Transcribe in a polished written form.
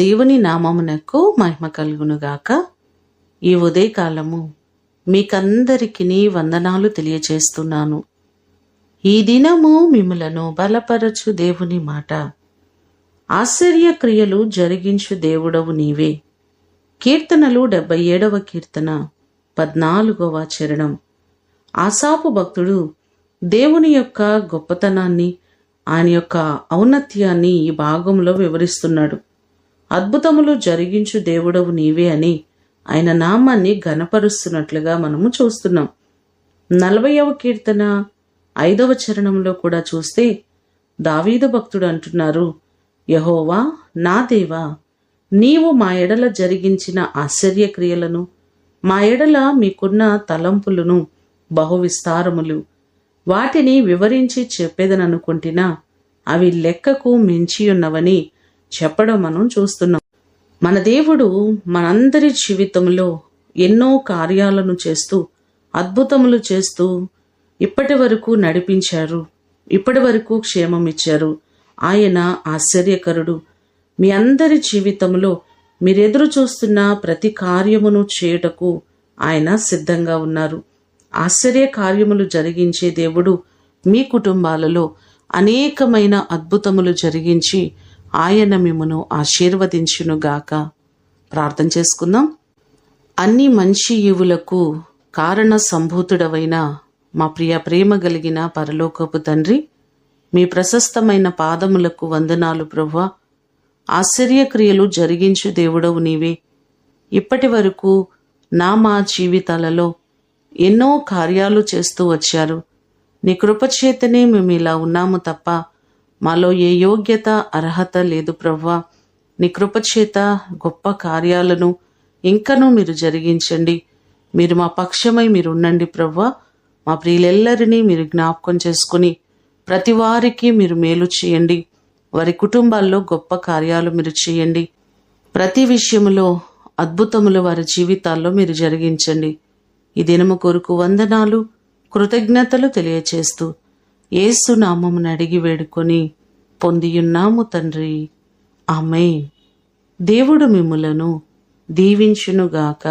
దేవుని నామమునకు మహిమ కలుగునుగాక. ఈ ఉదయకాలము మీకందరికీ వందనాలు తెలియచేస్తున్నాను. ఈ దినము మిమ్ములను బలపరచు దేవుని మాట. ఆశ్చర్య క్రియలు జరిగించు దేవుడవు నీవే. కీర్తనలు 77వ కీర్తన 14వ చరణం. ఆసాపు భక్తుడు దేవుని యొక్క గొప్పతనాన్ని, ఆయన యొక్క ఔన్నత్యాన్ని ఈ భాగంలో వివరిస్తున్నాడు. అద్భుతములు జరిగించు దేవుడవు నీవే అని ఆయన నామాన్ని ఘనపరుస్తున్నట్లుగా మనము చూస్తున్నాం. 40వ కీర్తన 5వ చరణంలో కూడా చూస్తే దావీదు భక్తుడు అంటున్నారు, యెహోవా నా దేవా, నీవు మా ఎడల జరిగించిన ఆశ్చర్య క్రియలను, మా ఎడల మీకున్న తలంపులను బహు విస్తారములు. వాటిని వివరించి చెప్పేదననుకుంటున్నా అవి లెక్కకు మించియున్నవని చెప్పడం మనం చూస్తున్నాం. మన దేవుడు మనందరి జీవితంలో ఎన్నో కార్యాలను చేస్తూ, అద్భుతములు చేస్తూ ఇప్పటి వరకు నడిపించారు, ఇప్పటి వరకు క్షేమం ఇచ్చారు. ఆయన ఆశ్చర్యకరుడు. మీ అందరి జీవితంలో మీరెదురు చూస్తున్న ప్రతి కార్యమును చేయుటకు ఆయన సిద్ధంగా ఉన్నారు. ఆశ్చర్య కార్యములు జరిగించే దేవుడు మీ కుటుంబాలలో అనేకమైన అద్భుతములు జరిగించి ఆయన మిమ్మును ఆశీర్వదించునుగాక. ప్రార్థన చేసుకుందాం. అన్ని మంచి ఈవులకు కారణ సంభూతుడవైన మా ప్రేమ కలిగిన పరలోకపు తండ్రి, మీ ప్రశస్తమైన పాదములకు వందనాలు ప్రభువా. ఆశ్చర్యక్రియలు జరిగించు దేవుడవు నీవే. ఇప్పటి వరకు మా జీవితాలలో ఎన్నో కార్యాలు చేస్తూ వచ్చారు. నీ కృపచేతనే మేము ఇలా ఉన్నాము తప్ప మాలో ఏ యోగ్యత అర్హత లేదు ప్రభువా. నీ కృపచేత గొప్ప కార్యాలను ఇంకనూ మీరు జరిగించండి. మీరు మా పక్షమై మీరు ఉండండి ప్రభువా. మా ప్రియులెల్లరినీ మీరు జ్ఞాపకం చేసుకుని ప్రతి వారికి మీరు మేలు చేయండి. వారి కుటుంబాల్లో గొప్ప కార్యాలు మీరు చేయండి. ప్రతి విషయములో అద్భుతములు వారి జీవితాల్లో మీరు జరిగించండి. ఈ దినము కొరకు వందనాలు, కృతజ్ఞతలు తెలియచేస్తూ యేసు నామమును అడిగి వేడుకొని పొందియున్నాము తండ్రి. ఆమేన్. దేవుడు మిమ్ములను దీవించునుగాక.